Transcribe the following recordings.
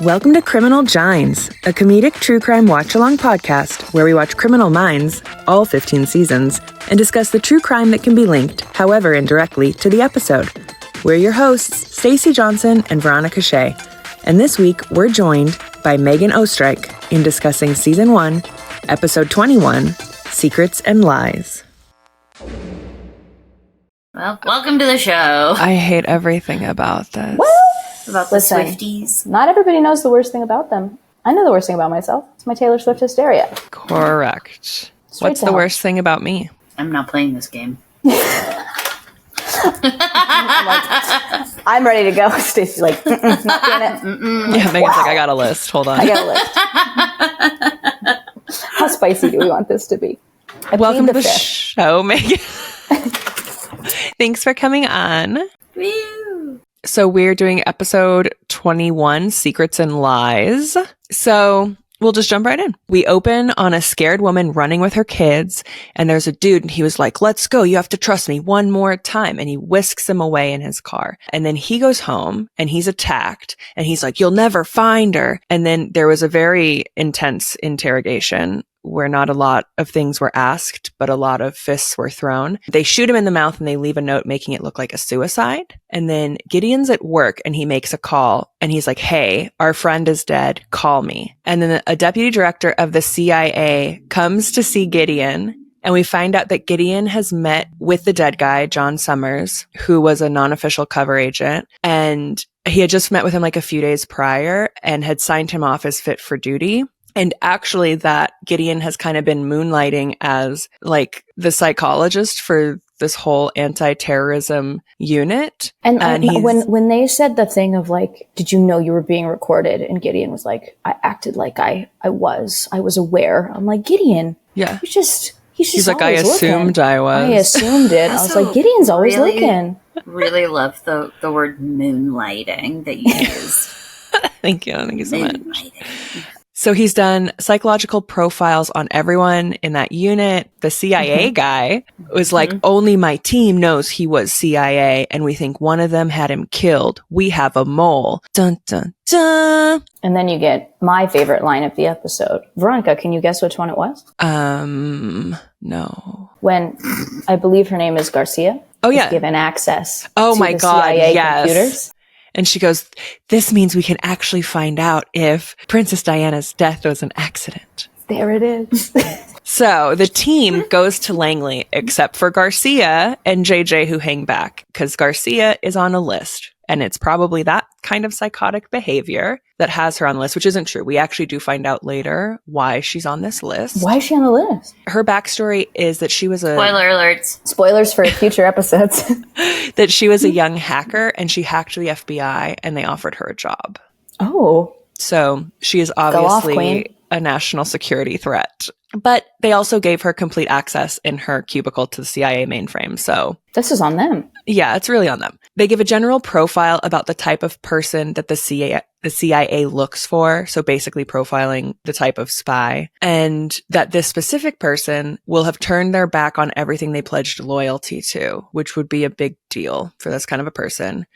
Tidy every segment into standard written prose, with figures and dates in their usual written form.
Welcome to Criminal Gines, a comedic true crime watch-along podcast where we watch Criminal Minds, all 15 seasons, and discuss the true crime that can be linked, however indirectly, to the episode. We're your hosts, Stacey Johnson and Veronica Shea, and this week we're joined by Megan Oesterreich in discussing Season 1, Episode 21, Secrets and Lies. Well, welcome to the show. I hate everything about this. What? About the Swifties. Not everybody knows the worst thing about them. I know the worst thing about myself. It's my Taylor Swift hysteria. Correct. What's the worst thing about me? I'm not playing this game. I'm ready to go. Stacey's like, not doing it. Yeah, Megan's like, I got a list. Hold on. I got a list. How spicy do we want this to be? Welcome to the show, Megan. Thanks for coming on. Woo. So we're doing episode 21, Secrets and Lies. So we'll just jump right in. We open on a scared woman running with her kids, and there's a dude, and he was like, let's go. You have to trust me one more time. And he whisks him away in his car. And then he goes home, and he's attacked, and he's like, you'll never find her. And then there was a very intense interrogation where not a lot of things were asked, but a lot of fists were thrown. They shoot him in the mouth and they leave a note making it look like a suicide. And then Gideon's at work and he makes a call and he's like, hey, our friend is dead. Call me. And then a deputy director of the CIA comes to see Gideon. And we find out that Gideon has met with the dead guy, John Summers, who was a non-official cover agent. And he had just met with him like a few days prior and had signed him off as fit for duty. And actually that Gideon has kind of been moonlighting as like the psychologist for this whole anti-terrorism unit. And when they said the thing of like, did you know you were being recorded? And Gideon was like, I acted like I was aware. I'm like, Gideon, yeah, he's like, I assumed I was. I assumed it. I was like, Gideon's always looking. Really love the word moonlighting that you use. Thank you so much. So he's done psychological profiles on everyone in that unit. The CIA guy was like, only my team knows he was CIA, and we think one of them had him killed. We have a mole. Dun, dun, dun. And then you get my favorite line of the episode. Veronica, can you guess which one it was? No. When I believe her name is Garcia. Oh, yeah. Given access to the CIA computers. And she goes, this means we can actually find out if Princess Diana's death was an accident. There it is. So the team goes to Langley, except for Garcia and JJ, who hang back, because Garcia is on a list. And it's probably that kind of psychotic behavior that has her on the list, which isn't true. We actually do find out later why she's on this list. Why is she on the list? Her backstory is that she was Spoiler alerts. Spoilers for future episodes. That she was a young hacker and she hacked the FBI and they offered her a job. Oh. So she is obviously a national security threat. But they also gave her complete access in her cubicle to the CIA mainframe. So this is on them. Yeah, it's really on them. They give a general profile about the type of person that the CIA looks for. So basically profiling the type of spy, and that this specific person will have turned their back on everything they pledged loyalty to, which would be a big deal for this kind of a person.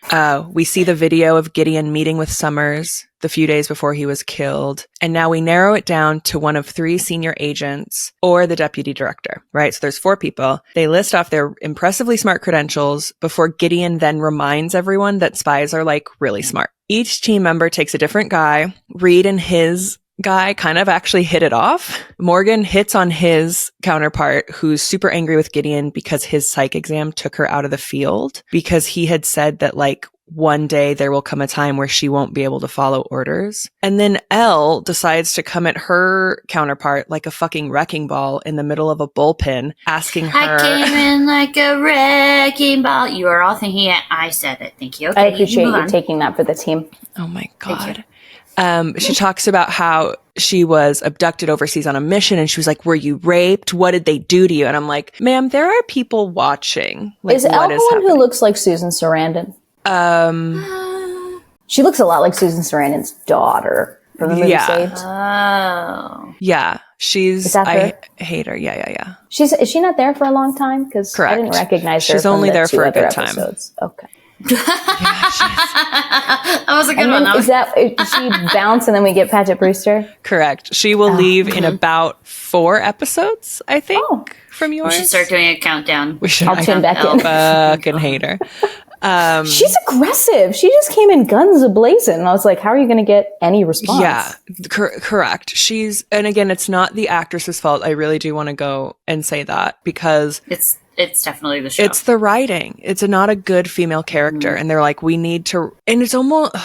We see the video of Gideon meeting with Summers the few days before he was killed. And now we narrow it down to one of 3 senior agents or the deputy director, right? So there's 4 people. They list off their impressively smart credentials before Gideon then reminds everyone that spies are like really smart. Each team member takes a different guy. Reed and his guy kind of actually hit it off. Morgan hits on his counterpart, who's super angry with Gideon because his psych exam took her out of the field because he had said that like one day there will come a time where she won't be able to follow orders. And then Elle decides to come at her counterpart like a fucking wrecking ball in the middle of a bullpen, asking her... I came in like a wrecking ball. You are all thinking it. I said it. Thank you. Okay, I appreciate you taking that for the team. Oh my God. She talks about how she was abducted overseas on a mission and she was like, were you raped? What did they do to you? And I'm like, ma'am, there are people watching. Like, is Elle the one who looks like Susan Sarandon? She looks a lot like Susan Sarandon's daughter from the movie Saved. Oh. Yeah. Is that her? I hate her. Yeah. Is she not there for a long time? Because I didn't recognize her. She's from only the there 2 for a other good episodes. time. Okay. That was a good And one. then is she bounce and then we get Paget Brewster? Correct. She will leave in about 4 episodes, I think, from yours. We should start doing a countdown. We should. I'll tune back in. Fucking hate her. She's aggressive. She just came in guns a-blazing. And I was like, how are you going to get any response? Yeah, correct. And again, it's not the actress's fault. I really do want to go and say that because it's definitely the show. it's the writing. It's not a good female character. And they're like, we need to, and it's almost,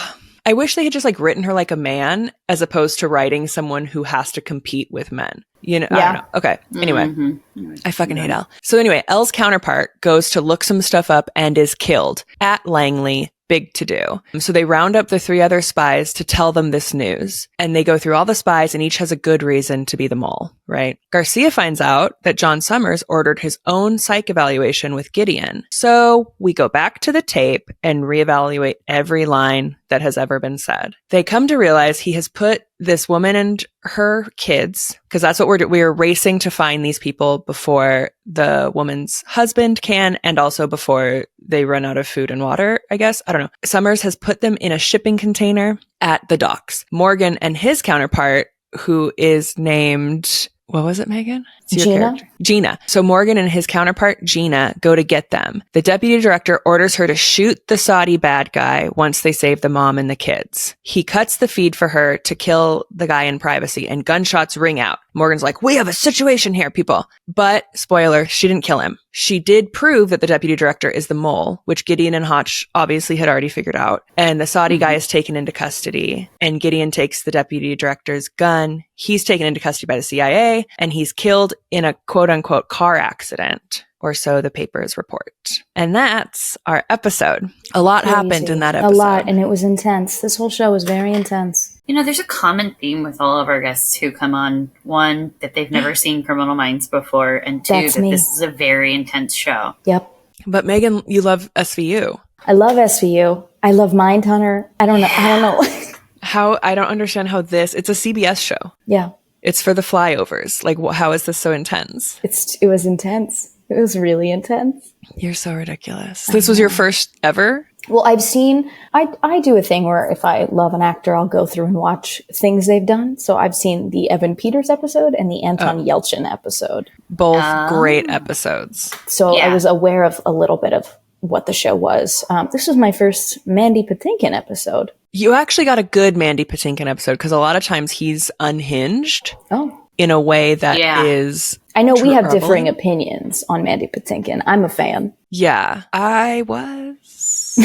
I wish they had just like written her like a man as opposed to writing someone who has to compete with men. You know, I don't know. Okay. Anyway, I fucking hate Elle. So anyway, Elle's counterpart goes to look some stuff up and is killed at Langley. Big to do. So they round up the 3 other spies to tell them this news. And they go through all the spies and each has a good reason to be the mole, right? Garcia finds out that John Summers ordered his own psych evaluation with Gideon. So we go back to the tape and reevaluate every line that has ever been said. They come to realize he has put this woman and her kids, because that's what we're racing to find these people before the woman's husband can, and also before they run out of food and water, I guess. I don't know. Summers has put them in a shipping container at the docks. Morgan and his counterpart, who is named, what was it, Megan? It's your Gina? character. Gina. So Morgan and his counterpart, Gina, go to get them. The deputy director orders her to shoot the Saudi bad guy once they save the mom and the kids. He cuts the feed for her to kill the guy in privacy, and gunshots ring out. Morgan's like, we have a situation here, people. But, spoiler, she didn't kill him. She did prove that the deputy director is the mole, which Gideon and Hotch obviously had already figured out. And the Saudi guy is taken into custody, and Gideon takes the deputy director's gun. He's taken into custody by the CIA, and he's killed in a quote-unquote car accident, or so the papers report. And that's our episode. A lot happened in that episode. A lot, and it was intense. This whole show was very intense. You know, there's a common theme with all of our guests who come on. 1, that they've never seen Criminal Minds before, and 2, That's that me. this is a very intense show. Yep. But Megan, you love SVU. I love SVU. I love Mindhunter. I don't know. I don't understand how it's a CBS show. Yeah. It's for the flyovers. Like, how is this so intense? It was intense. It was really intense. You're so ridiculous. This was your first ever? Well, I do a thing where if I love an actor, I'll go through and watch things they've done. So I've seen the Evan Peters episode and the Anton Yelchin episode. Both great episodes. So Yeah. I was aware of a little bit of what the show was. This was my first Mandy Patinkin episode. You actually got a good Mandy Patinkin episode because a lot of times he's unhinged Oh. in a way that is. I know we have troubling. differing opinions on Mandy Patinkin. I'm a fan. Yeah, I was.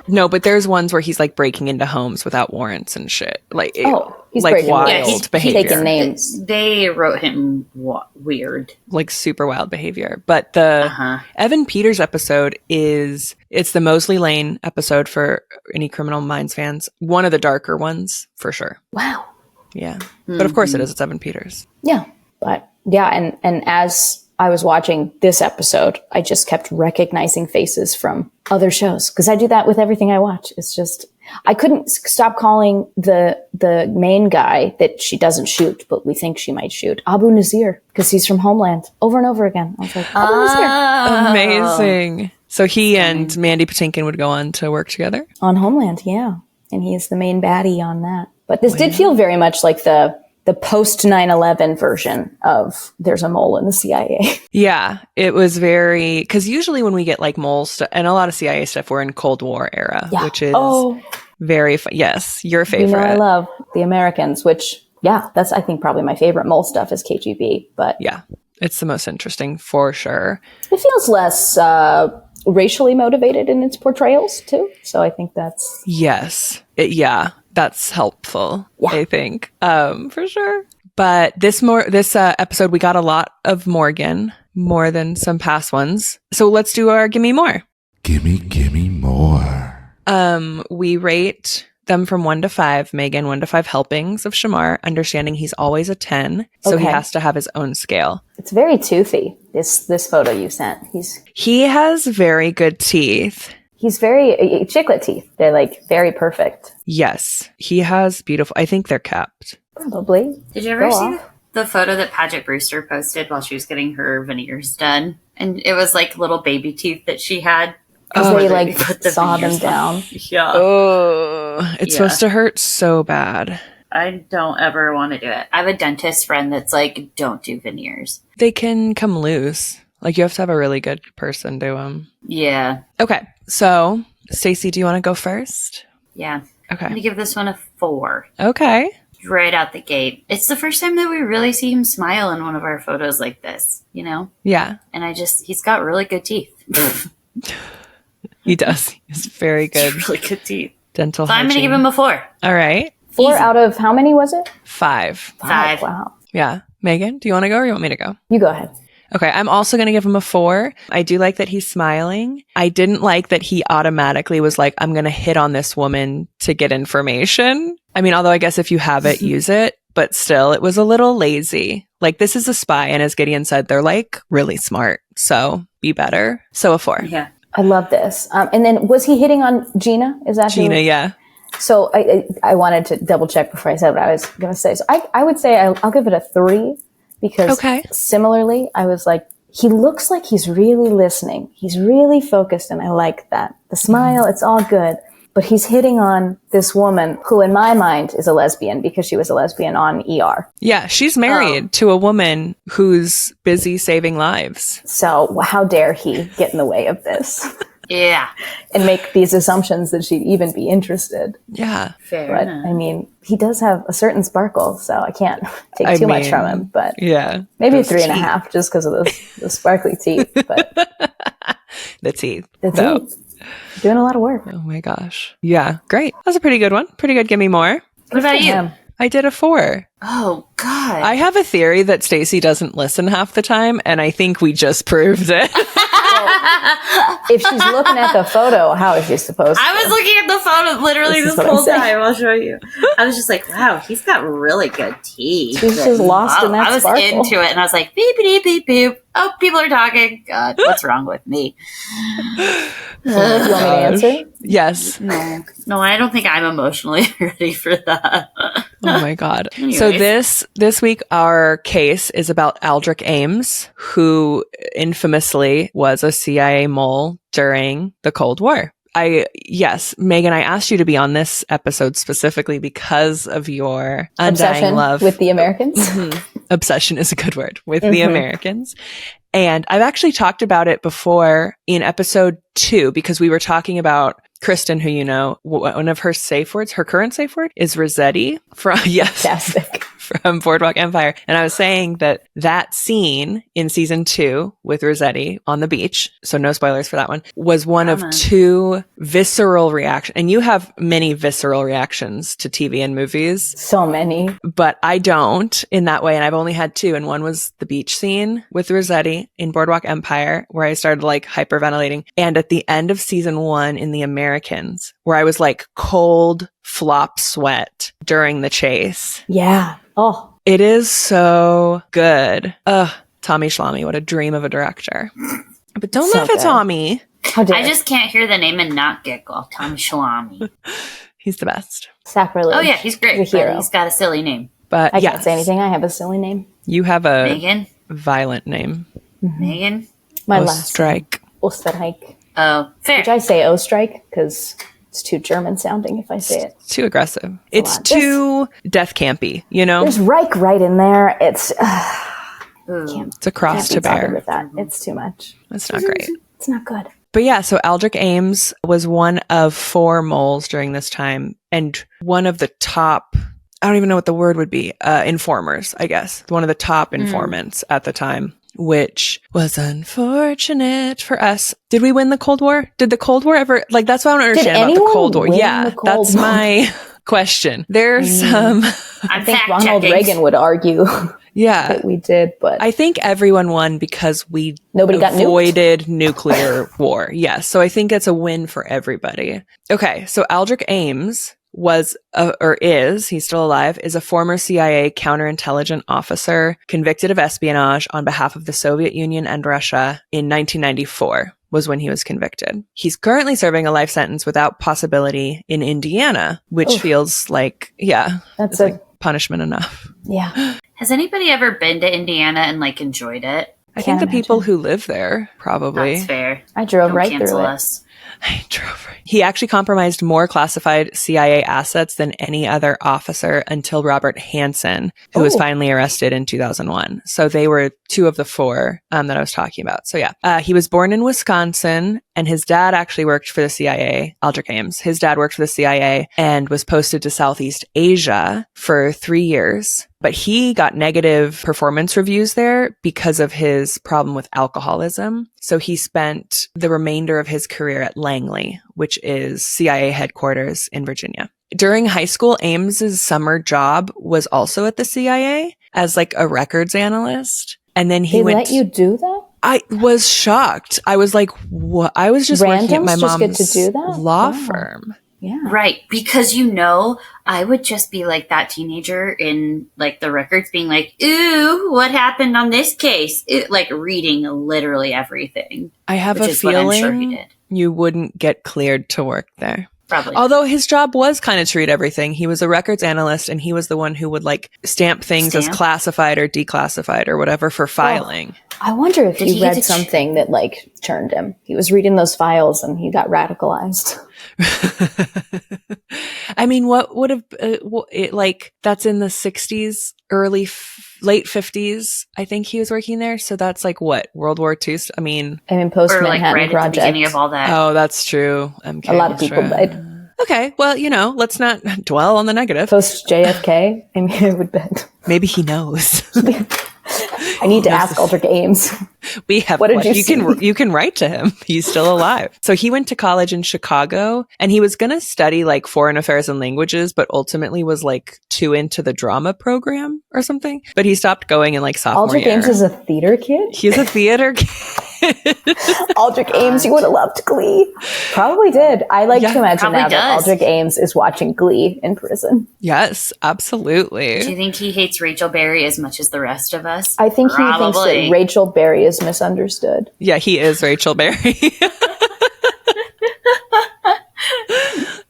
No, but there's ones where he's like breaking into homes without warrants and shit. Like, he's like breaking wild rules. he's behavior. Taking names. They wrote him weird. Like super wild behavior. But the Evan Peters episode it's the Mosley Lane episode for any Criminal Minds fans. One of the darker ones, for sure. Wow. Yeah. But of course it is. It's Evan Peters. Yeah. But yeah, and as I was watching this episode, I just kept recognizing faces from other shows because I do that with everything I watch. It's just, I couldn't stop calling the main guy that she doesn't shoot, but we think she might shoot, Abu Nazir, because he's from Homeland, over and over again. I was like, Abu Nazir. Amazing. So he and Mandy Patinkin would go on to work together? On Homeland, yeah. And he is the main baddie on that. But this did feel very much like the post 9/11 version of There's a Mole in the CIA. Yeah, it was very, because usually when we get like mole stuff and a lot of CIA stuff, we're in Cold War era, which is very yes, your favorite. You know, I love the Americans, which, yeah, that's, I think, probably my favorite mole stuff is KGB. But yeah, it's the most interesting for sure. It feels less racially motivated in its portrayals, too. So I think that's... Yes. That's helpful, I think, for sure. But this episode, we got a lot of Morgan, more than some past ones. So let's do our Gimme More. Gimme more. We rate them from 1 to 5. Megan, 1 to 5 helpings of Shemar, understanding he's always a 10. So he has to have his own scale. It's very toothy, this photo you sent. He has very good teeth. He's very chiclet teeth. They're like very perfect. Yes, he has beautiful. I think they're kept. Probably. Did you ever see the photo that Paget Brewster posted while she was getting her veneers done? And it was like little baby teeth that she had Because Oh, they they like put the saw them veneers down. on. Yeah. Oh, it's Yeah. supposed to hurt so bad. I don't ever want to do it. I have a dentist friend that's like, don't do veneers. They can come loose. Like you have to have a really good person do them. Yeah. Okay, so Stacey, do you want to go first? Yeah. I'm going to Okay. give this one a 4. Okay. Right out the gate. It's the first time that we really see him smile in one of our photos like this, you know? Yeah, And he's got really good teeth. he does. He's very good Really good teeth. dental So I'm going to hygiene. give him a 4. All right. 4 Easy. out of how many was it? 5. 5. Wow. Yeah. Megan, do you want to go or you want me to go? You go ahead. Okay, I'm also going to give him a 4. I do like that he's smiling. I didn't like that he automatically was like, I'm going to hit on this woman to get information. I mean, although I guess if you have it, use it. But still, it was a little lazy. Like, this is a spy. And as Gideon said, they're like really smart. So be better. So a 4. Yeah. I love this. And then was he hitting on Gina? Is that Gina, who? yeah. So I wanted to double check before I said what I was going to say. So I would say I'll give it a 3 because Okay. similarly, I was like, he looks like he's really listening. He's really focused. And I like that. The smile, it's all good. But he's hitting on this woman who in my mind is a lesbian because she was a lesbian on ER. Yeah, she's married to a woman who's busy saving lives. So how dare he get in the way of this Yeah. and make these assumptions that she'd even be interested. Yeah. Fair But enough. I mean, he does have a certain sparkle, so I can't take I too much mean, from him. But Yeah. maybe a Those 3.5 just because of the sparkly teeth. But The teeth. the though. teeth, doing a lot of work. Oh my gosh. Yeah. Great. That was a pretty good one. Pretty good. Give me more. What about you? Yeah. I did a 4. Oh, God. I have a theory that Stacey doesn't listen half the time, and I think we just proved it. If she's looking at the photo, how is she supposed to? I was looking at the photo literally This is this what I'm whole saying. time. I'll show you. I was just like, wow, he's got really good teeth. She's just lost in that I was sparkle. into it, and I was like, beep, beep, beep, beep. Oh, people are talking. God, what's wrong with me? You want me to answer? Yes. No, I don't think I'm emotionally ready for that. Oh my God. Anyways. So this week, our case is about Aldrich Ames, who infamously was a CIA mole during the Cold War. Yes, Megan, I asked you to be on this episode specifically because of your undying Obsession love. with the Americans. Obsession is a good word with the Americans. And I've actually talked about it before in episode 2 because we were talking about Kristen, who you know, one of her safe words, her current safe word is Rossetti from, yes, Fantastic. from Boardwalk Empire. And I was saying that scene in season 2 with Rossetti on the beach, so no spoilers for that one, was one of 2 visceral reactions. And you have many visceral reactions to TV and movies, So many. but I don't in that way. And I've only had 2. And one was the beach scene with Rossetti in Boardwalk Empire, where I started like hyperventilating. And at the end of season 1 in The Americans, where I was like cold flop sweat during the chase. Yeah. Oh, It is so good. Tommy Schlamme, what a dream of a director. But don't So laugh at good. Tommy. how dare I just can't hear the name and not giggle. Tommy Shalami. He's the best. sacrilege. Oh, yeah, he's great. He's a hero. But he's got a silly name. But I yes, can't say anything. I have a silly name. you have a Megan? violent name. Megan? My last Strike. Oesterreich. Oh, fair. Which I say Oesterreich because it's too German sounding if I say it. Too aggressive. It's lot. too death campy, you know? There's Reich right in there. It's Ooh. It's a cross to can't be bothered bear. with that. It's too much. That's not great. It's not good. But yeah, so Aldrich Ames was one of 4 moles during this time and one of the top, I don't even know what the word would be, informers, I guess. One of the top informants at the time, which was unfortunate for us. Did we win the Cold War? Did the Cold War ever, like, that's what I don't understand about the anyone Cold War. win Yeah, the Cold that's War? my question. There's some, I'm I think fact Ronald checking. Reagan would argue yeah. that we did, but I think everyone won because we Nobody got nuked. avoided nuclear war. Yes. So I think it's a win for everybody. Okay. So Aldrich Ames was, or is, he's still alive, is a former CIA counterintelligence officer convicted of espionage on behalf of the Soviet Union and Russia in 1994 was when he was convicted. He's currently serving a life sentence without possibility in Indiana, which Oof. feels like, yeah, that's it's like punishment enough. yeah. Has anybody ever been to Indiana and like enjoyed it? I think Can't the people imagine. who live there probably. That's fair. I drove Don't right cancel through it. us. I drove right. He actually compromised more classified CIA assets than any other officer until Robert Hansen, who was finally arrested in 2001. So they were two of the four that I was talking about. So yeah, he was born in Wisconsin, and his dad actually worked for the CIA, Aldrich Ames. His dad worked for the CIA and was posted to Southeast Asia for 3 years. But he got negative performance reviews there because of his problem with alcoholism. So he spent the remainder of his career at Langley, which is CIA headquarters in Virginia. During high school, Ames's summer job was also at the CIA as like a records analyst. And then he let you do that? I was shocked. I was like, what? I was just working at my just mom's get to do that? law firm. Yeah. Right. Because, I would just be like that teenager in like the records being like, ooh, what happened on this case? Like reading literally everything. I have a feeling you wouldn't get cleared to work there. Probably. Although his job was kind of to read everything. He was a records analyst, and he was the one who would like stamp things as classified or declassified or whatever for filing. I wonder if he read something that like turned him. He was reading those files and he got radicalized. I mean, what would have that's in the 60s, late 50s. I think he was working there. So that's like what, World War II? I mean, post Manhattan right Project. at the beginning of all that. Oh, that's true. A lot of people died. Okay, well, let's not dwell on the negative. Post JFK, I would bet. Maybe he knows. I need to ask Aldrich Ames. We have what did you can write to him. He's still alive. So he went to college in Chicago, and he was going to study like foreign affairs and languages, but ultimately was like too into the drama program or something. But he stopped going in like sophomore Aldrich year. Ames is a theater kid? He's a theater kid. Aldrich Ames, you would have loved Glee. Probably did. I like to imagine now that Aldrich Ames is watching Glee in prison. Yes, absolutely. Do you think he hates Rachel Berry as much as the rest of us? I think he thinks that Rachel Berry is misunderstood. Yeah, he is Rachel Berry.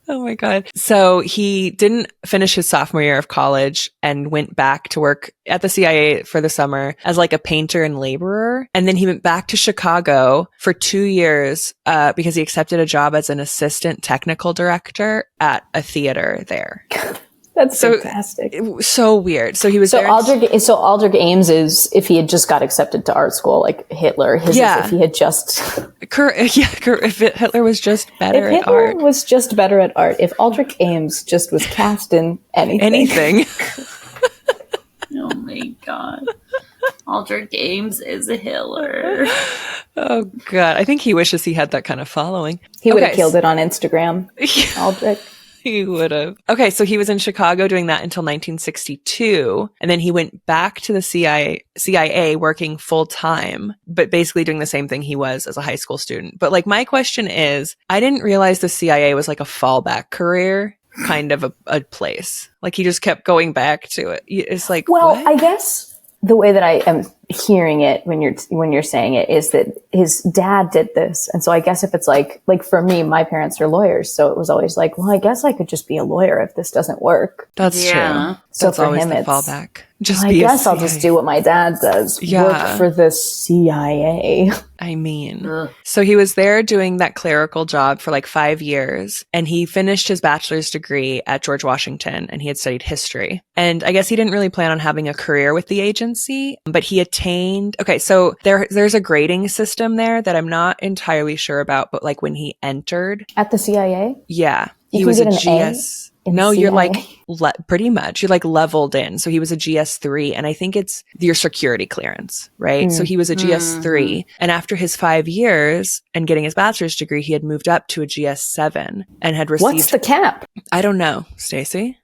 Oh my God. So he didn't finish his sophomore year of college and went back to work at the CIA for the summer as like a painter and laborer. And then he went back to Chicago for 2 years because he accepted a job as an assistant technical director at a theater there. That's fantastic. So weird. So he was Aldrich Ames is if he had just got accepted to art school like Hitler. His is if he had just if Hitler was just better at art. If Hitler was just better at art. If Aldrich Ames just was cast in anything. Oh my God. Aldrich Ames is a Hitler. Oh God. I think he wishes he had that kind of following. He would have killed it on Instagram. Aldrich. He would have. Okay, so he was in Chicago doing that until 1962, and then he went back to the CIA working full time, but basically doing the same thing he was as a high school student. But like my question is, I didn't realize the CIA was like a fallback career kind of a place. Like he just kept going back to it. It's like, well, what? I guess the way that I am hearing it when you're saying it is that his dad did this. And so I guess if it's like for me, my parents are lawyers. So it was always like, well, I guess I could just be a lawyer if this doesn't work. That's true. So that's for always him, the it's fallback. I guess I'll just do what my dad does. Yeah. Work for the CIA. I mean, so he was there doing that clerical job for like 5 years, and he finished his bachelor's degree at George Washington, and he had studied history. And I guess he didn't really plan on having a career with the agency, but he attained, so there's a grading system there that I'm not entirely sure about, but like when he entered at the CIA? Yeah. You he was a GS. No, CIA? you're like pretty much. You're like leveled in. So he was a GS3, and I think it's your security clearance, right? So he was a GS3, and after his 5 years and getting his bachelor's degree, he had moved up to a GS7 and had received. What's the cap? I don't know, Stacey.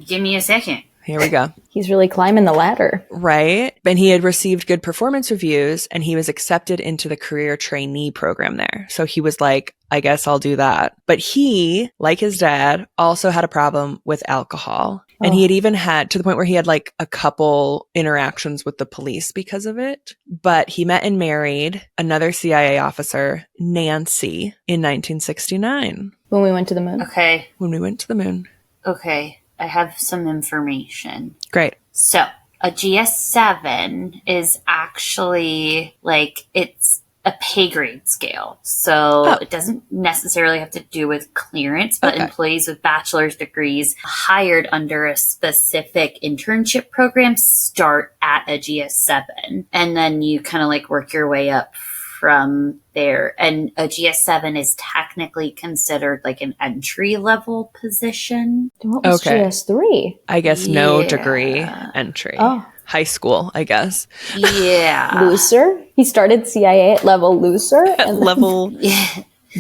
Give me a second. Here we go. He's really climbing the ladder. Right. And he had received good performance reviews, and he was accepted into the career trainee program there. So he was like, I guess I'll do that. But he, like his dad, also had a problem with alcohol. And he had even had to the point where he had like a couple interactions with the police because of it. But he met and married another CIA officer, Nancy, in 1969. When we went to the moon? Okay. When we went to the moon. Okay. I have some information. Great. So a GS7 is actually like it's a pay grade scale. So it doesn't necessarily have to do with clearance, but employees with bachelor's degrees hired under a specific internship program start at a GS7. And then you kind of like work your way up from there. And a GS7 is technically considered like an entry level position. What was GS3? I guess no degree entry. Oh. High school, I guess. Yeah. Looser? He started CIA at level looser? At level...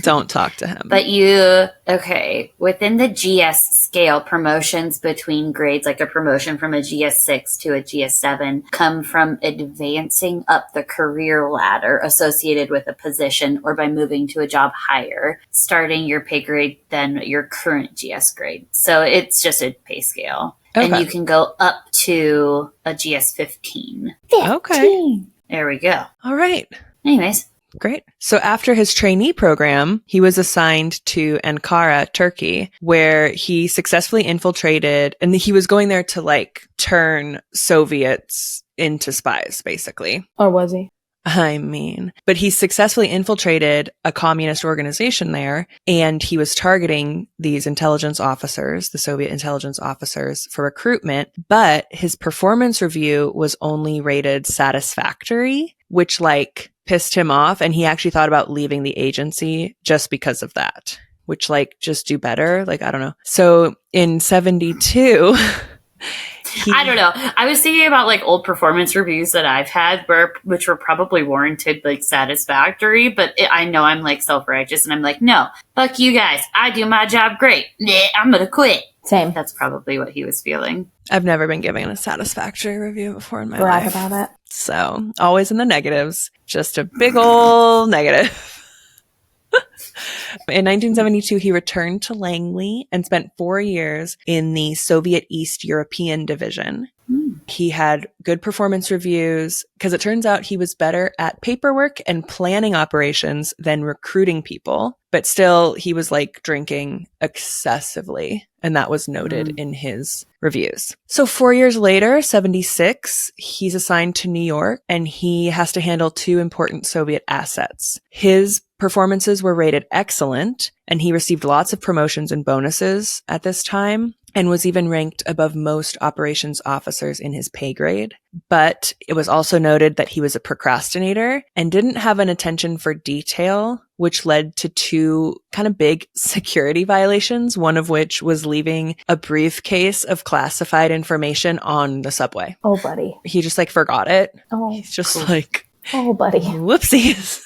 Don't talk to him. But within the GS scale, promotions between grades, like a promotion from a GS6 to a GS7, come from advancing up the career ladder associated with a position or by moving to a job higher, starting your pay grade than your current GS grade. So it's just a pay scale. And you can go up to a GS15. Okay. There we go. All right. Anyways. Great. So after his trainee program, he was assigned to Ankara, Turkey, where he successfully infiltrated, and he was going there to like turn Soviets into spies, basically. Or was he? I mean, but he successfully infiltrated a communist organization there, and he was targeting these intelligence officers, the Soviet intelligence officers, for recruitment. But his performance review was only rated satisfactory, which like pissed him off. And he actually thought about leaving the agency just because of that, which like just do better. Like, I don't know. So in 72, I don't know. I was thinking about like old performance reviews that I've had which were probably warranted, like satisfactory, but I know I'm like self-righteous and I'm like, no, fuck you guys. I do my job great. I'm going to quit. Same. That's probably what he was feeling. I've never been given a satisfactory review before in my Brag life. about it. So always in the negatives, just a big old negative. In 1972, he returned to Langley and spent 4 years in the Soviet East European Division. He had good performance reviews because it turns out he was better at paperwork and planning operations than recruiting people. But still, he was like drinking excessively. And that was noted in his reviews. So 4 years later, 76, he's assigned to New York and he has to handle 2 important Soviet assets. His performances were rated excellent and he received lots of promotions and bonuses at this time and was even ranked above most operations officers in his pay grade. But it was also noted that he was a procrastinator and didn't have an attention for detail, which led to 2 kind of big security violations, one of which was leaving a briefcase of classified information on the subway. Oh, buddy. He just like forgot it. Oh, He's just like, oh, buddy. Whoopsies.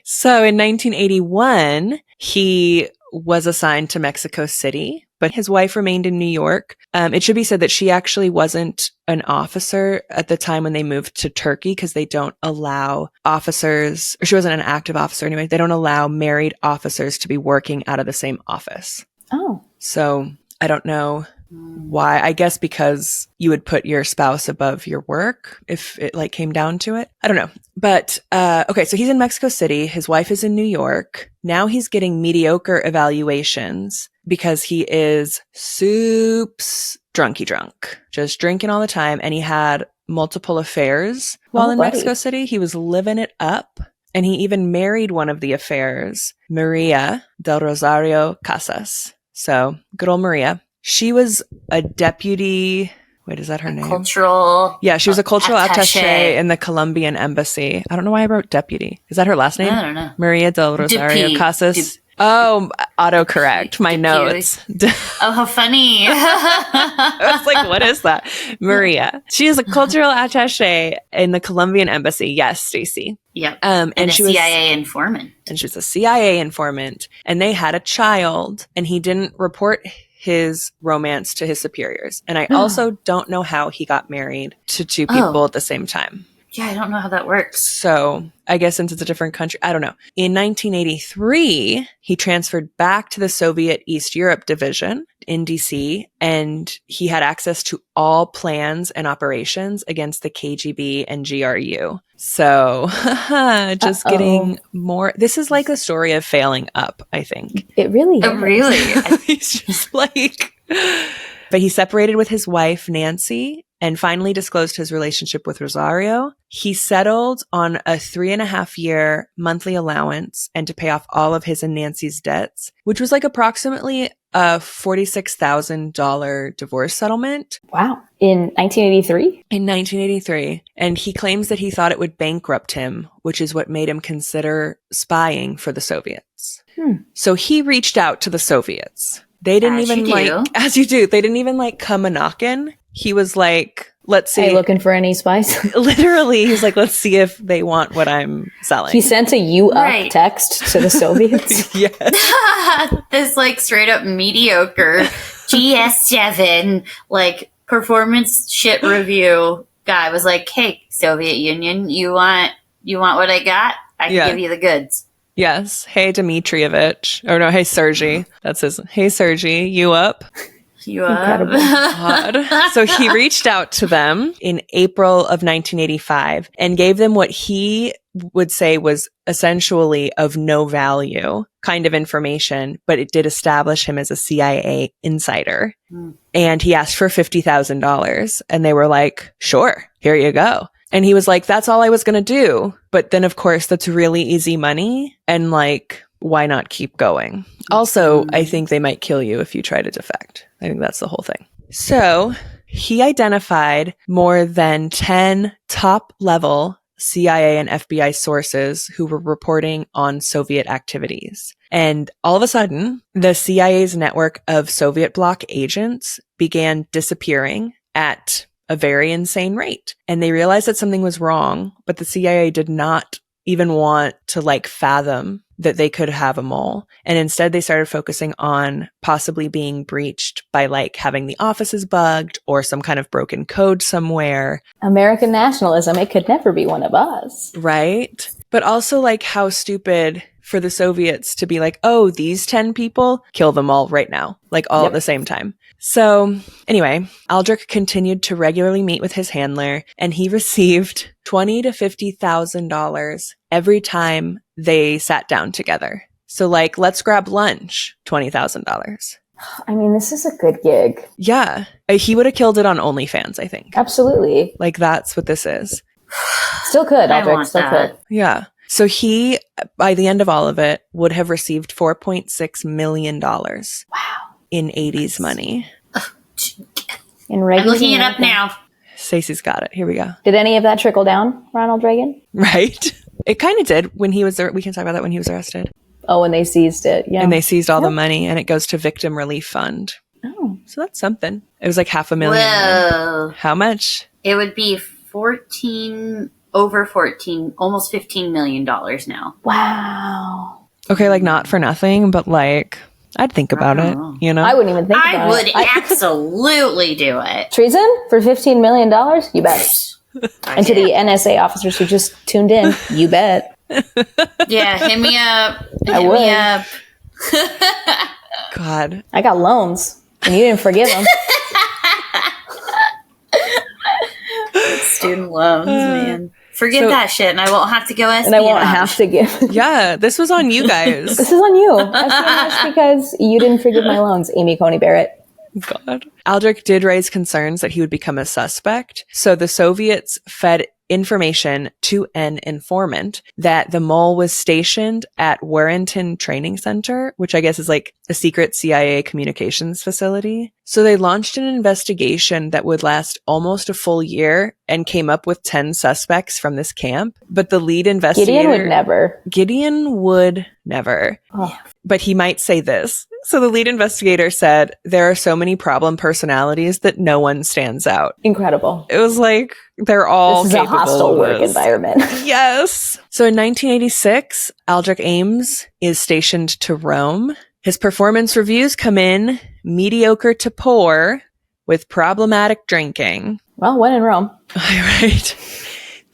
So in 1981, he was assigned to Mexico City, but his wife remained in New York. It should be said that she actually wasn't an officer at the time when they moved to Turkey because they don't allow officers, or she wasn't an active officer anyway, they don't allow married officers to be working out of the same office. Oh. So I don't know why. I guess because you would put your spouse above your work if it like came down to it. I don't know. But, okay. So he's in Mexico City. His wife is in New York. Now he's getting mediocre evaluations because he is soups drunk, just drinking all the time. And he had multiple affairs while in Mexico City. He was living it up. And he even married one of the affairs, Maria del Rosario Casas. So good old Maria. She was a deputy. Wait, is that her name? Cultural. Yeah, she was a cultural attaché attaché in the Colombian embassy. I don't know why I wrote deputy. Is that her last name? I don't know. Maria del Rosario Casas. Oh, autocorrect. My notes. Oh, how funny. I was like, what is that? Maria. She is a cultural attaché in the Colombian embassy. Yes, Stacey. Yep. And she was CIA informant. And she was a CIA informant. And they had a child. And he didn't report his romance to his superiors. And I also don't know how he got married to 2 people at the same time. Yeah, I don't know how that works. So I guess since it's a different country, I don't know. In 1983, he transferred back to the Soviet East Europe Division in DC, and he had access to all plans and operations against the KGB and GRU. So just getting more. This is like a story of failing up, I think. It really is. Really? He's just like... But he separated with his wife, Nancy, and finally disclosed his relationship with Rosario, he settled on a 3.5-year monthly allowance and to pay off all of his and Nancy's debts, which was like approximately a $46,000 divorce settlement. Wow. In 1983? In 1983. And he claims that he thought it would bankrupt him, which is what made him consider spying for the Soviets. So he reached out to the Soviets. They didn't As even you do. as you do, they didn't even come a knocking. He was like, let's see. Are you looking for any spies? Literally, he's like, let's see if they want what I'm selling. He sent a "you up" Right. text to the Soviets. Yes. This like straight up mediocre GS7 like performance shit review guy was like, "Hey, Soviet Union, you want what I got? I can Yeah. give you the goods." Yes. Hey, Dmitrievich. Or no, hey, Sergey. That's his. Hey, Sergey, you up? You Incredible. God. So he reached out to them in April of 1985 and gave them what he would say was essentially of no value kind of information, but it did establish him as a CIA insider. And he asked for $50,000 and they were like, sure, here you go. And he was like, that's all I was going to do. But then, of course, that's really easy money. And why not keep going? Also, I think they might kill you if you try to defect. I think that's the whole thing. So he identified more than 10 top level CIA and FBI sources who were reporting on Soviet activities. And all of a sudden, the CIA's network of Soviet bloc agents began disappearing at a very insane rate. And they realized that something was wrong, but the CIA did not even want to fathom that they could have a mole. And instead they started focusing on possibly being breached by having the offices bugged or some kind of broken code somewhere. American nationalism, it could never be one of us. Right? But also how stupid for the Soviets to be like, oh, these 10 people, kill them all right now, all at the same time. So anyway, Aldrich continued to regularly meet with his handler and he received $20,000 to $50,000 every time they sat down together. So let's grab lunch, $20,000. I mean, this is a good gig. Yeah. He would have killed it on OnlyFans, I think. Absolutely. That's what this is. Still could, I Aldrich. want Still that. could. Yeah. So he, by the end of all of it, would have received $4.6 million. Wow. In 80s money. In I'm regular looking it up America. now. Stacey's got it. Here we go. Did any of that trickle down, Ronald Reagan? Right? It kind of did when he was there. We can talk about that when he was arrested. Oh, when they seized it. Yeah. And they seized all the money and it goes to Victim Relief Fund. Oh. So that's something. It was $500,000. Whoa. How much? It would be over 14, almost $15 million now. Wow. Okay, not for nothing, but I'd think about it, you know? I wouldn't even think I about would it. absolutely do it. Treason for $15 million? You bet. And to the NSA officers who just tuned in, you bet. Yeah, hit me up. I Hit would. me up. God. I got loans, and you didn't forgive them. Student loans, man. Forget that shit, and I won't have to go espionage. And I won't have to give. Yeah, this was on you guys. This is on you. Espionage because you didn't forgive my loans, Amy Coney Barrett. God. Aldrich did raise concerns that he would become a suspect. So the Soviets fed information to an informant that the mole was stationed at Warrenton Training Center, which I guess is a secret CIA communications facility. So they launched an investigation that would last almost a full year and came up with 10 suspects from this camp. But the lead investigator... Gideon would never. Oh. But he might say this. So the lead investigator said, there are so many problem personalities that no one stands out. Incredible. It was they're all This is a capable hostile of work this. environment. Yes. So in 1986, Aldrich Ames is stationed to Rome. His performance reviews come in mediocre to poor with problematic drinking. Well, when in Rome. Right.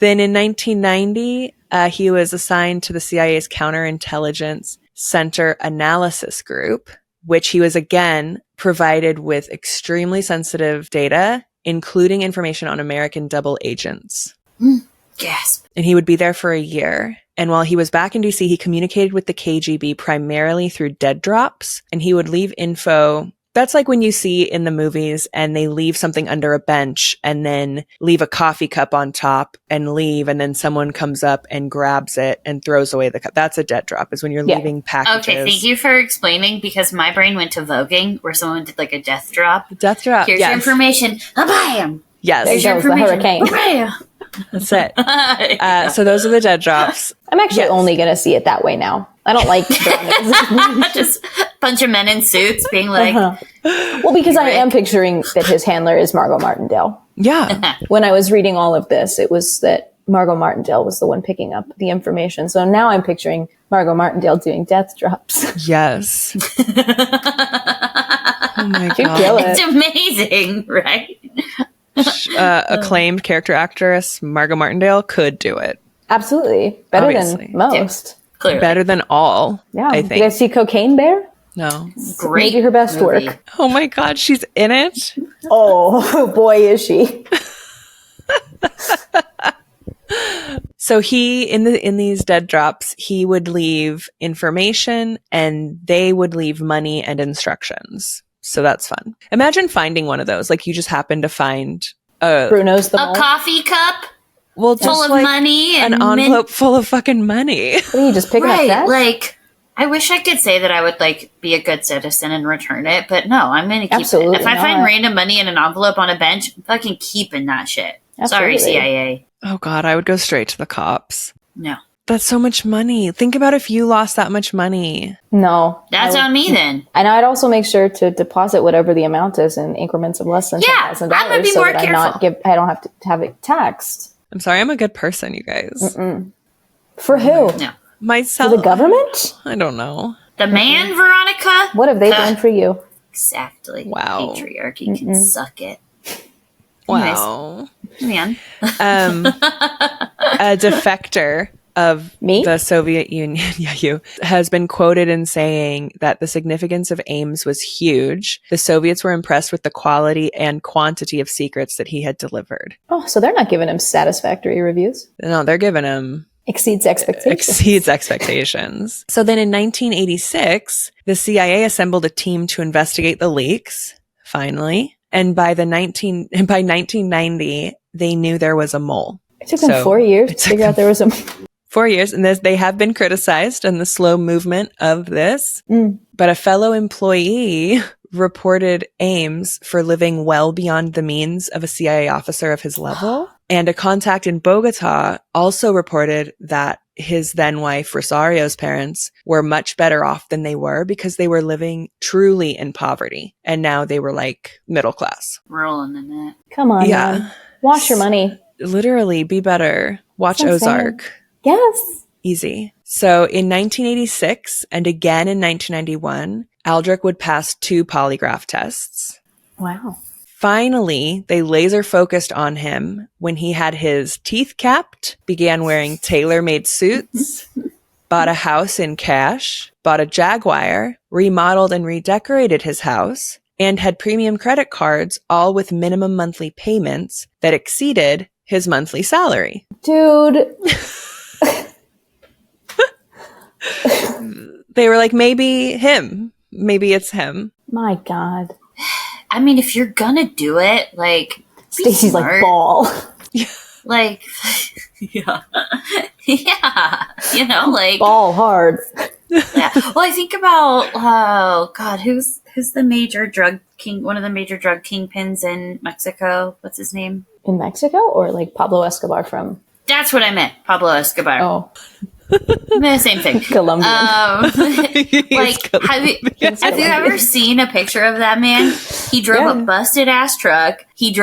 Then in 1990, he was assigned to the CIA's Counterintelligence Center Analysis Group, which he was again provided with extremely sensitive data, including information on American double agents. Gasp. And he would be there for a year. And while he was back in DC, he communicated with the KGB primarily through dead drops, and he would leave info That's like when you see in the movies and they leave something under a bench and then leave a coffee cup on top and leave, and then someone comes up and grabs it and throws away the cup. That's a debt drop, is when you're leaving packages. Okay, thank you for explaining, because my brain went to voguing where someone did like a death drop. Death drop. Here's your information. Bam! Yes. There goes the hurricane. That's it. So those are the dead drops. I'm actually only going to see it that way now. I don't like Just a bunch of men in suits being like... Well, because I am picturing that his handler is Margot Martindale. Yeah. When I was reading all of this, it was that Margot Martindale was the one picking up the information. So now I'm picturing Margot Martindale doing death drops. Yes. Oh my She'd God. kill it. It's amazing, right? Acclaimed character actress Margot Martindale could do it. Absolutely. Better Obviously. than most. Clearly. Better than all, Yeah. I You think. guys see Cocaine Bear? No. Great. Maybe her best movie. work. Oh my God, she's in it? Oh, boy, is she. So he, in these dead drops, he would leave information and they would leave money and instructions. So that's fun. Imagine finding one of those. Like you just happen to find Bruno's the A mole. coffee cup well, full just of like money an and envelope full of fucking money. What are you just picking up Right, that? like, I wish I could say that I would, like, be a good citizen and return it, but no, I'm going to keep Absolutely it. If I not. find random money in an envelope on a bench, I'm fucking keeping that shit. Sorry, Absolutely. CIA. Oh God, I would go straight to the cops. No. That's so much money. Think about if you lost that much money. No. That's on me then. And I'd also make sure to deposit whatever the amount is in increments of less than Yeah, $10,000 I'm gonna be so more that I don't have to have it taxed. I'm sorry, I'm a good person, you guys. For who? No. Myself. For the government? I don't know. The man, Veronica? What have they done for you? Exactly. Wow. Patriarchy can suck it. Wow. Man. A defector of Me? the Soviet Union, has been quoted in saying that the significance of Ames was huge. The Soviets were impressed with the quality and quantity of secrets that he had delivered. Oh, so they're not giving him satisfactory reviews. No, they're giving him Exceeds expectations. exceeds expectations. So then in 1986, the CIA assembled a team to investigate the leaks, finally. And by 1990, they knew there was a mole. It took them 4 years to figure out there was a... 4 years, and they have been criticized in the slow movement of this. But a fellow employee reported Ames for living well beyond the means of a CIA officer of his level. And a contact in Bogota also reported that his then wife Rosario's parents were much better off than they were because they were living truly in poverty. And now they were like middle class. Rolling in it. Come on, Yeah. man. Wash your money. Literally, be better. Watch That's what I'm Ozark. Yes. Easy. So in 1986 and again in 1991, Aldrich would pass 2 polygraph tests. Wow. Finally, they laser focused on him when he had his teeth capped, began wearing tailor-made suits, bought a house in cash, bought a Jaguar, remodeled and redecorated his house, and had premium credit cards, all with minimum monthly payments that exceeded his monthly salary. Dude. They were like, maybe him. Maybe it's him. My God. I mean, if you're gonna do it, like, be Stacey's like smart. ball. Like, yeah. Yeah. You know, like, Ball hard. yeah. Well, I think about, oh, God, who's the major drug king, one of the major drug kingpins in Mexico? What's his name? In Mexico or like Pablo Escobar from... That's what I meant. Pablo Escobar. Oh, Same thing. Colombian. Like, have you ever seen a picture of that man? He drove a busted ass truck. He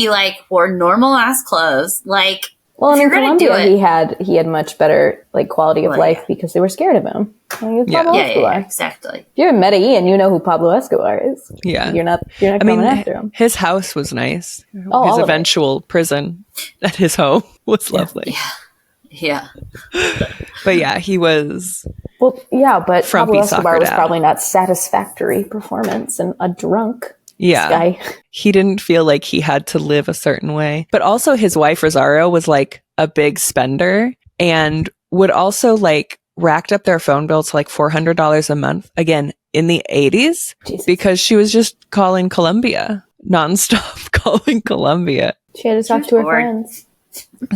like wore normal ass clothes. Like, well, if and in you're gonna do Colombia, it- he had much better like quality of Well, life yeah. because they were scared of him. Like, it's Yeah. Pablo yeah, Escobar. exactly. If you're in Medellin, you know who Pablo Escobar is. Yeah. You're not I coming mean, after him. his house was nice. all His of it. eventual prison at his home was lovely. Yeah. But yeah, he was... Well, yeah, but Frumpy Pablo Escobar soccer was dad. probably not satisfactory performance and a drunk Yeah. guy. He didn't feel like he had to live a certain way. But also his wife Rosario was like a big spender and would also like racked up their phone bill to like $400 a month, again, in the 80s, Jesus. because she was just calling Columbia, nonstop calling Columbia. She had to talk was to her bored. friends.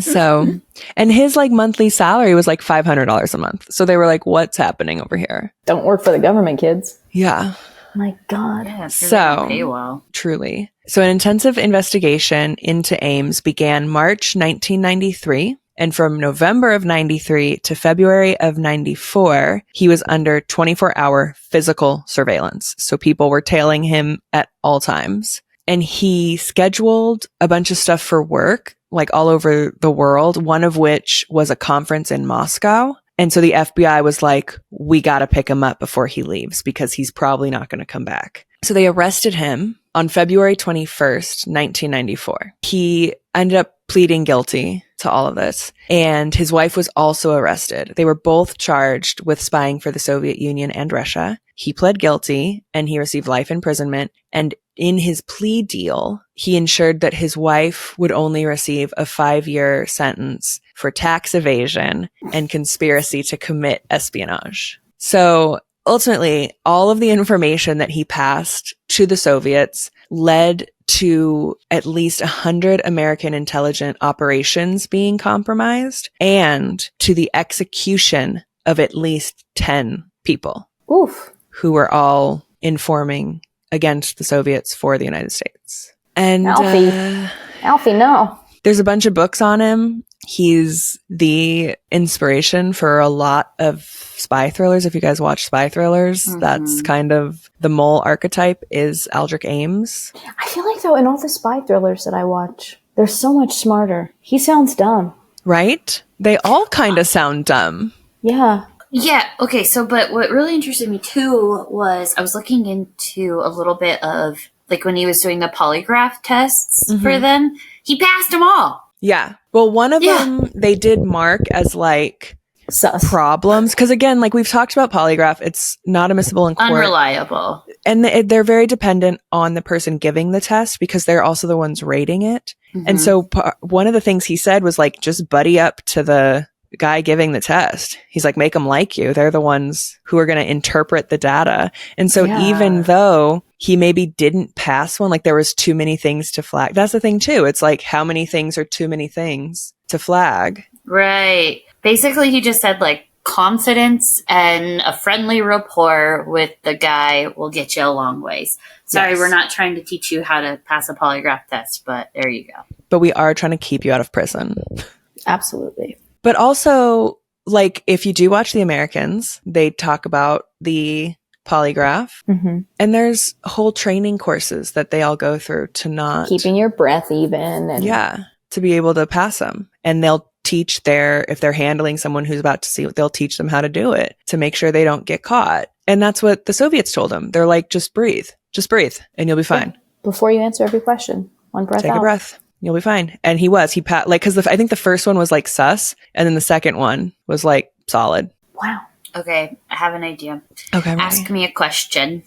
So, and his like monthly salary was like $500 a month. So they were like, what's happening over here? Don't work for the government, kids. Yeah, My God. Yeah, So- they don't pay well. truly. So an intensive investigation into Ames began March 1993. And from November of 93 to February of 94, he was under 24-hour physical surveillance. So people were tailing him at all times. And he scheduled a bunch of stuff for work, like all over the world, one of which was a conference in Moscow. And so the FBI was like, we got to pick him up before he leaves because he's probably not going to come back. So they arrested him on February 21st, 1994. He ended up pleading guilty to all of this. And his wife was also arrested. They were both charged with spying for the Soviet Union and Russia. He pled guilty and he received life imprisonment. And in his plea deal, he ensured that his wife would only receive a 5-year sentence for tax evasion and conspiracy to commit espionage. So ultimately, all of the information that he passed to the Soviets led to at least 100 American intelligence operations being compromised and to the execution of at least 10 people Oof. who were all informing against the Soviets for the United States. And Alfie, no. there's a bunch of books on him. He's the inspiration for a lot of spy thrillers. If you guys watch spy thrillers, that's kind of the mole archetype is Aldrich Ames. I feel like, though, in all the spy thrillers that I watch, they're so much smarter. He sounds dumb. Right? They all kind of sound dumb. Yeah. Yeah, okay, so but what really interested me too was I was looking into a little bit of like when he was doing the polygraph tests for them, he passed them all. Yeah. Well, one of them they did mark as like Sus. problems. Because again, like we've talked about polygraph, it's not admissible in court. Unreliable. And they're very dependent on the person giving the test because they're also the ones rating it. And so one of the things he said was like, just buddy up to the guy giving the test. He's like, make them like you. They're the ones who are going to interpret the data. And so even though he maybe didn't pass one, like there was too many things to flag. That's the thing too. It's like, how many things are too many things to flag? Right. Basically, he just said like confidence and a friendly rapport with the guy will get you a long ways. Sorry, Yes. we're not trying to teach you how to pass a polygraph test, but there you go. But we are trying to keep you out of prison. Absolutely. But also, like, if you do watch The Americans, they talk about the polygraph. Mm-hmm. And there's whole training courses that they all go through to not... Keeping your breath even. And to be able to pass them. And they'll teach if they're handling someone who's about to see it, they'll teach them how to do it to make sure they don't get caught. And that's what the Soviets told them. They're like, just breathe, and you'll be fine. Before you answer every question, one breath Take out. a breath. You'll be fine. And he passed, like, cause I think the first one was like sus. And then the second one was like solid. Wow. Okay, I have an idea. Okay. I'm Ask ready. me a question,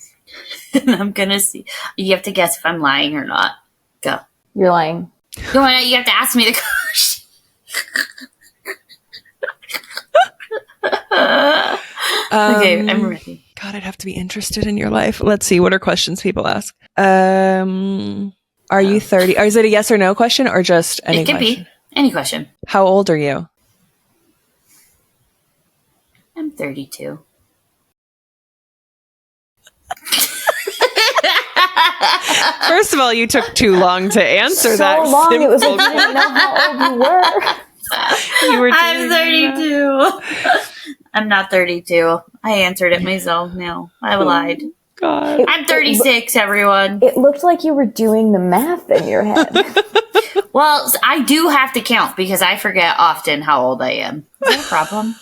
and I'm gonna see. You have to guess if I'm lying or not. Go. You're lying. Go on. You have to ask me the question. Okay, I'm ready. God, I'd have to be interested in your life. Let's see. What are questions people ask? Are you 30? Or is it a yes or no question or just any It could question? be any question. How old are you? I'm 32. First of all, you took too long to answer So that. long. It was simple like you didn't know how old you were. You were I'm doing 32. I'm not 32. I answered it myself. No, I lied. God. I'm 36, everyone. It looked like you were doing the math in your head. Well, I do have to count because I forget often how old I am. Is that a problem?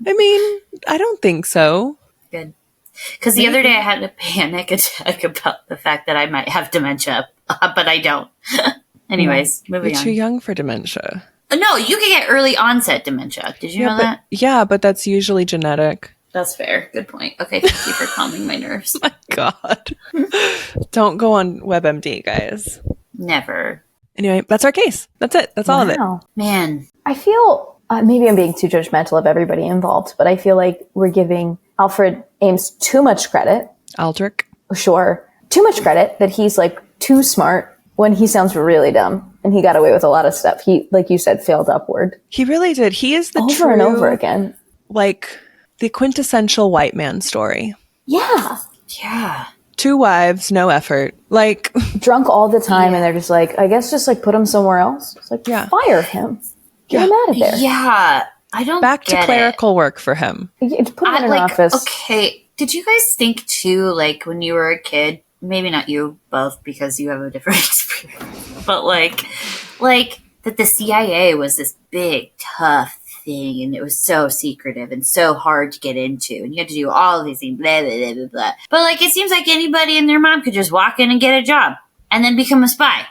I mean, I don't think so. Good. Because the other day I had a panic attack about the fact that I might have dementia, but I don't. Anyways, moving You're too on. young for dementia. No, you can get early onset dementia. Did you know that? Yeah, but that's usually genetic. That's fair. Good point. Okay, thank you for calming my nerves. My God. Don't go on WebMD, guys. Never. Anyway, that's our case. That's it. That's all of it. Wow. Man. I feel maybe I'm being too judgmental of everybody involved, but I feel like we're giving Alfred Ames too much credit. Aldrich. Sure. Too much credit that he's like too smart when he sounds really dumb, and he got away with a lot of stuff. He, like you said, failed upward. He really did. He is the over and over again. Like the quintessential white man story. Yeah. Yeah. 2 wives, no effort. Like drunk all the time, and they're just like, I guess just like put him somewhere else. It's like, fire him. Get him out of there. Yeah. I don't back get to clerical work for him. Put him in an office. Okay. Did you guys think too, like when you were a kid, maybe not you both because you have a different experience, but like that the CIA was this big, tough thing, and it was so secretive and so hard to get into, and you had to do all of these things, blah, blah, blah, blah, blah. But like, it seems like anybody and their mom could just walk in and get a job and then become a spy.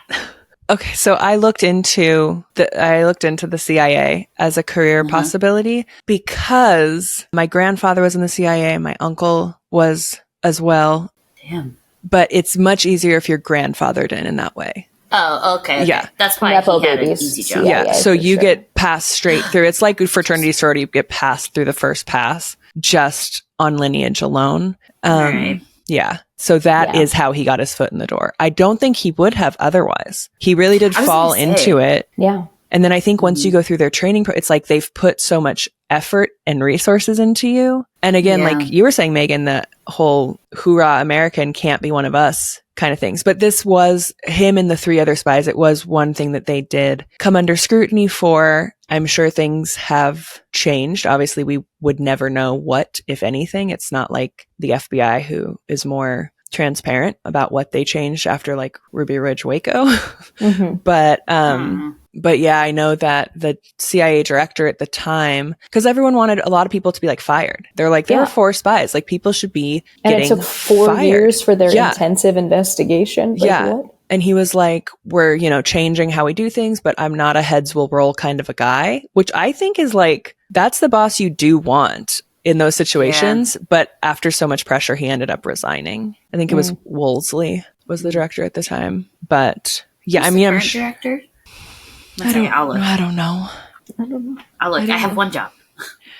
Okay, so I looked into the CIA as a career possibility because my grandfather was in the CIA, my uncle was as well. Damn. But it's much easier if you're grandfathered in that way. Oh, okay. Yeah. That's why Nepo he had an babies. easy job. Yeah, so you sure. get passed straight through. It's like fraternity sorority, you get passed through the first pass just on lineage alone. Right. Yeah. So that is how he got his foot in the door. I don't think he would have otherwise. He really did fall into it. Yeah. And then I think once you go through their training, it's like they've put so much effort and resources into you. And again, like you were saying, Megan, the whole hoorah American can't be one of us kind of things. But this was him and the 3 other spies. It was one thing that they did come under scrutiny for. I'm sure things have changed. Obviously, we would never know what, if anything. It's not like the FBI, who is more transparent about what they changed after like Ruby Ridge Waco. But yeah, I know that the CIA director at the time, because everyone wanted a lot of people to be like fired. They're like, there were 4 spies. Like people should be getting and it took 4 fired. years for their intensive investigation. Like, what? And he was like, we're, changing how we do things, but I'm not a heads will roll kind of a guy, which I think is like, that's the boss you do want in those situations. But after so much pressure, he ended up resigning. I think it was Woolsey was the director at the time. But yeah, Who's I'm director? I don't know. I'll look. I have one job.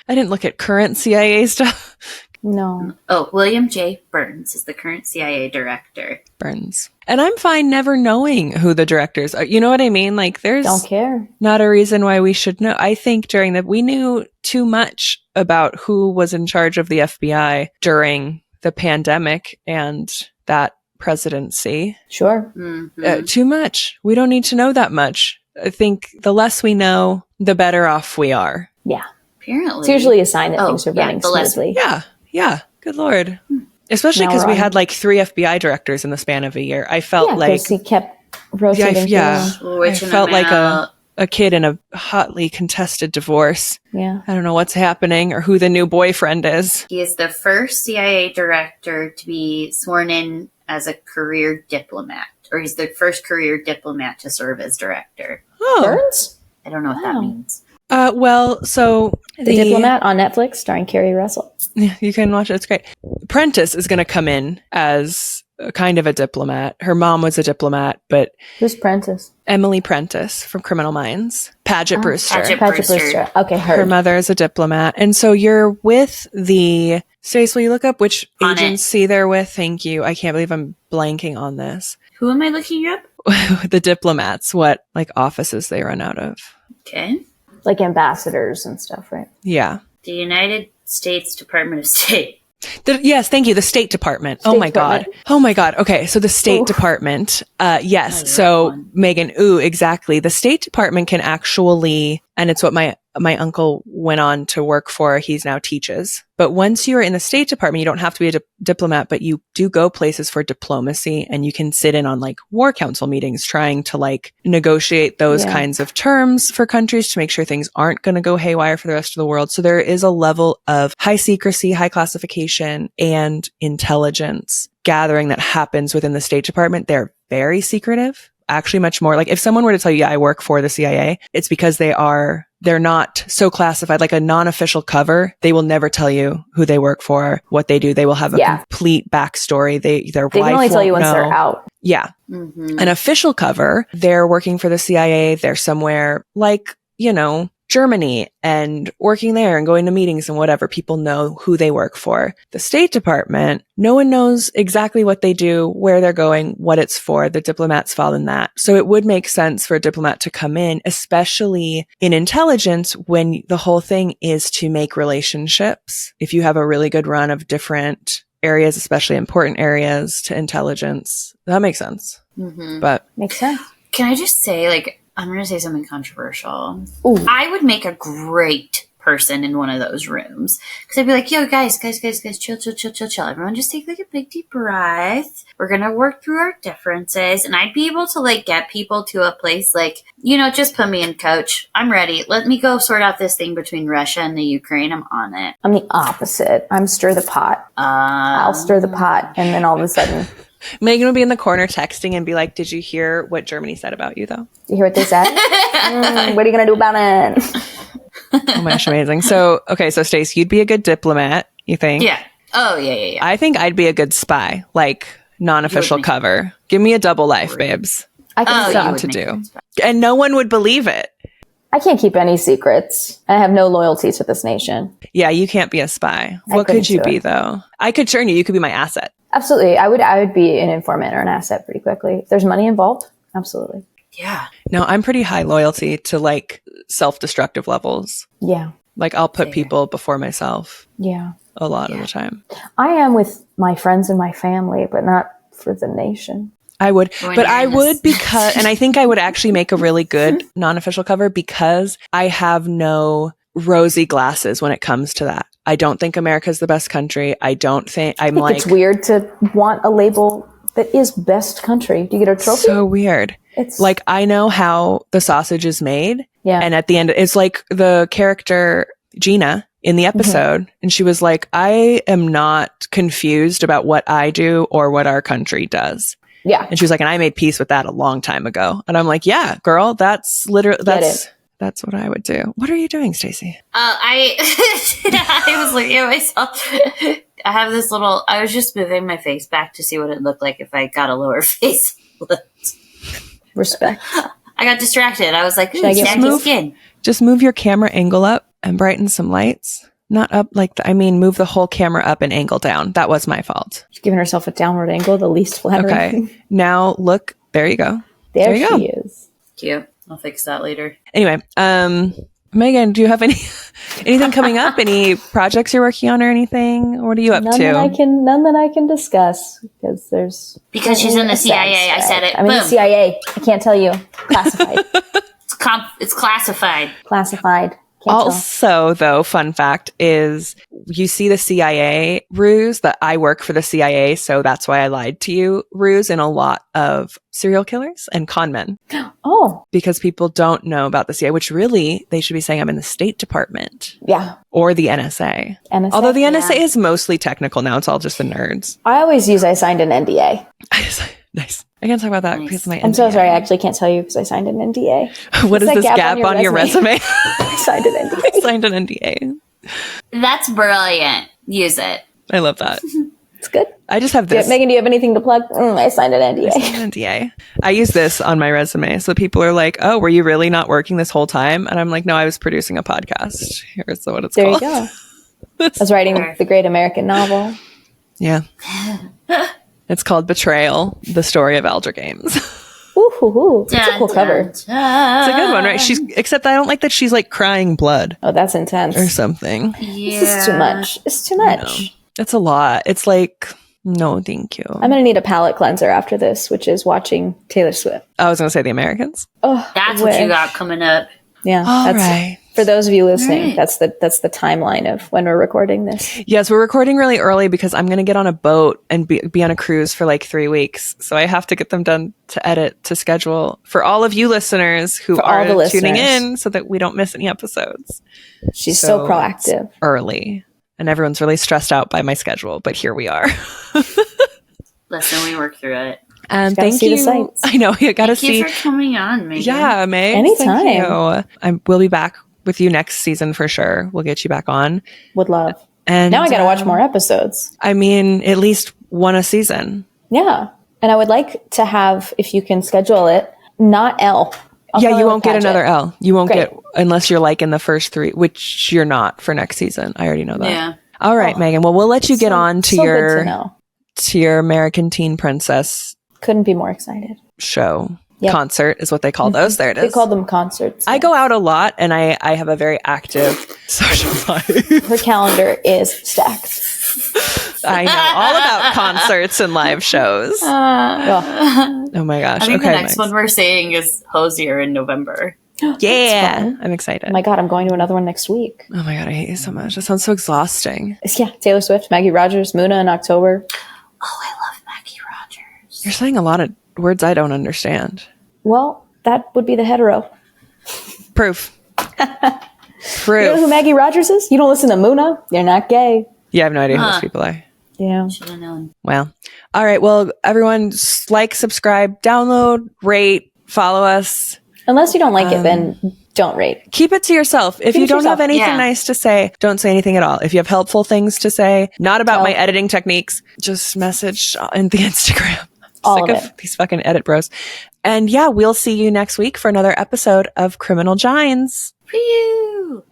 I didn't look at current CIA stuff. No. Oh, William J. Burns is the current CIA director. Burns. And I'm fine never knowing who the directors are. You know what I mean? Like there's Don't care. Not a reason why we should know. I think we knew too much about who was in charge of the FBI during the pandemic and that presidency. Sure. Too much. We don't need to know that much. I think the less we know, the better off we are. Yeah. Apparently. It's usually a sign that things are running smoothly. Yeah. Good Lord. Especially because we had like 3 FBI directors in the span of a year. I felt like he kept rotating. I felt like a kid in a hotly contested divorce. Yeah. I don't know what's happening or who the new boyfriend is. He is the first CIA director to be sworn in as a career diplomat, or he's the first career diplomat to serve as director. Oh. Burns? I don't know what that means. So The Diplomat on Netflix, starring Kerry Russell. You can watch it. It's great. Prentice is going to come in as kind of a diplomat. Her mom was a diplomat, but Who's Prentice? Emily Prentice from Criminal Minds. Paget Brewster. Paget Brewster. Okay, Her mother is a diplomat. And so you're with the... Stace, will you look up which agency they're with? Thank you. I can't believe I'm blanking on this. Who am I looking up? The diplomats, what like offices they run out of. Okay. Like ambassadors and stuff, right? Yeah. The United States Department of State. Yes, thank you. The State Department. Oh my God. Okay. So the State Department. Yes. So Megan, exactly. The State Department can actually, and it's what my uncle went on to work for. He's now teaches. But once you're in the State Department, you don't have to be a diplomat, but you do go places for diplomacy, and you can sit in on like war council meetings trying to like negotiate those kinds of terms for countries to make sure things aren't going to go haywire for the rest of the world. So there is a level of high secrecy, high classification, and intelligence gathering that happens within the State Department. They're very secretive. Actually, much more like if someone were to tell you, I work for the CIA, it's because they're not so classified, like a non-official cover. They will never tell you who they work for, what they do. They will have a complete backstory. Their they can only tell you once they're out. Yeah. An official cover, they're working for the CIA. They're somewhere like, Germany and working there and going to meetings and whatever. People know who they work for. The State Department, no one knows exactly what they do, where they're going, what it's for. The diplomats fall in that. So it would make sense for a diplomat to come in, especially in intelligence, when the whole thing is to make relationships. If you have a really good run of different areas, especially important areas to intelligence, that makes sense. But Makes sense. Can I just say, like, I'm going to say something controversial. Ooh. I would make a great person in one of those rooms. Because I'd be like, yo, guys, chill. Everyone just take like a big deep breath. We're going to work through our differences. And I'd be able to like get people to a place like, you know, just put me in, coach. I'm ready. Let me go sort out this thing between Russia and the Ukraine. I'm on it. I'm the opposite. I'm stir the pot. I'll stir the pot. And then all of a sudden... Megan would be in the corner texting and be like, did you hear what Germany said about you, though? You hear what they said? What are you going to do about it? Oh my gosh, amazing. So, okay, so Stace, you'd be a good diplomat, you think? Yeah. Oh, yeah. I think I'd be a good spy, like non-official cover. Give me a double life, babes. I can you stop. would To make do. sense. And no one would believe it. I can't keep any secrets. I have no loyalty to this nation. Yeah, you can't be a spy. I What could couldn't you do be, it. though? I could turn you. You could be my asset. Absolutely. I would be an informant or an asset pretty quickly. If there's money involved, absolutely. Yeah. No, I'm pretty high loyalty to like self-destructive levels. Yeah. Like I'll put Fair. people before myself Yeah. a lot of the time. I am with my friends and my family, but not for the nation. I would, When but you're I in would this- because, and I think I would actually make a really good non-official cover because I have no rosy glasses when it comes to that. I don't think America's the best country. I don't think I think it's weird to want a label that is best country. Do you get a trophy? so weird. It's Like I know how the sausage is made. yeah. And at the end, it's like the character Gina in the episode. And she was like, I am not confused about what I do or what our country does. Yeah. And she was like, and I made peace with that a long time ago. And I'm like, yeah, girl, that's literally, that's what I would do. What are you doing, Stacey? I was looking at myself. I have this little, I was just moving my face back to see what it looked like if I got a lower face lift. Respect. I got distracted. I was like, ooh, I get snacky move? skin. Just move your camera angle up and brighten some lights. Not up like, move the whole camera up and angle down. That was my fault. She's giving herself a downward angle, the least flattering. Okay. Now look, there you go. There you she go. is. Cute. I'll fix that later. Anyway, Megan, do you have anything coming up? Any projects you're working on or anything? What are you up None to? that I can discuss because she's in the a sad CIA. I said it. I'm in the Boom. CIA. I can't tell you. Classified. It's classified. Classified. Can't tell. Also, though, fun fact is you see the CIA ruse that I work for the CIA, so that's why I lied to you ruse in a lot of serial killers and con men Oh, because people don't know about the CIA, which really they should be saying I'm in the State Department yeah. or the NSA. NSA. Although the NSA is mostly technical now, it's all just the nerds. I always use I signed an NDA. Nice. I can't talk about that Nice. because of my I'm so NDA. sorry. I actually can't tell you because I signed an NDA. What is What's this that gap on your resume? I signed an NDA. Signed an NDA. That's brilliant. Use it. I love that. It's good. I just have this. Megan, do you have anything to plug? I signed an NDA. NDA. I use this on my resume. So people are like, oh, were you really not working this whole time? And I'm like, no, I was producing a podcast. Here's what it's There called. you go. I was writing the great American novel. Yeah. It's called Betrayal, the story of Aldrich Ames. Ooh, it's a cool cover. It's a good one, right? Except I don't like that she's like crying blood Oh, that's intense. or something. Yeah. This is too much. It's too much. It's a lot. It's like, no, thank you. I'm going to need a palate cleanser after this, which is watching Taylor Swift. I was going to say The Americans. Oh, That's what you got coming up. Yeah. All that's right. For those of you listening, Right. that's the timeline of when we're recording this. Yes, we're recording really early because I'm going to get on a boat and be on a cruise for like 3 weeks. So I have to get them done to edit, to schedule for all of you listeners who For all are the tuning listeners. in so that we don't miss any episodes. She's so proactive. it's early. And everyone's really stressed out by my schedule, but here we are. Listen, we work through it. And Gotta thank see you. the sights. I know you got to Thank you see. for coming on, Megan. Yeah, Meg. Anytime. Thank you. We'll be back with you next season for sure. We'll get you back on. Would love. And Now I got to watch more episodes. I mean, at least one a season. Yeah. And I would like to have, if you can schedule it, not Elle. I'll Yeah, come you in won't with get another Paget. Elle. You won't Great. get, unless you're like in the first 3, which you're not for next season. I already know that. Yeah. All right, Megan. Well, we'll let you get on to so good to your know. American Teen Princess Couldn't be more excited. show. Yep. Concert is what they call those. There it They is. call them concerts. I go out a lot and I have a very active social life. Her calendar is stacked. I know all about concerts and live shows. Oh, Oh my gosh. I think okay, the next one we're seeing is Hosier in November. Yeah. fun. I'm excited. oh my God, I'm going to another one next week. Oh my God. I hate you so much. That sounds so exhausting. Yeah, Taylor Swift, Maggie Rogers, Muna in October. Oh, I love Maggie Rogers. You're saying a lot of words I don't understand. Well, that would be the hetero. Proof. You know who Proof. Maggie Rogers is? You don't listen to Muna? You're not gay. Yeah, I have no idea who those people are. Yeah. Should have known. Well, all right. Well, everyone, like, subscribe, download, rate, follow us. Unless you don't like it, then don't rate. Keep it to yourself. If Keep you it to don't have yourself. anything Yeah. nice to say, don't say anything at all. If you have helpful things to say, not about Tell- my editing techniques, just message in the Instagram. All Sick of of these fucking edit bros. And yeah, we'll see you next week for another episode of Criminal Gines. Phew.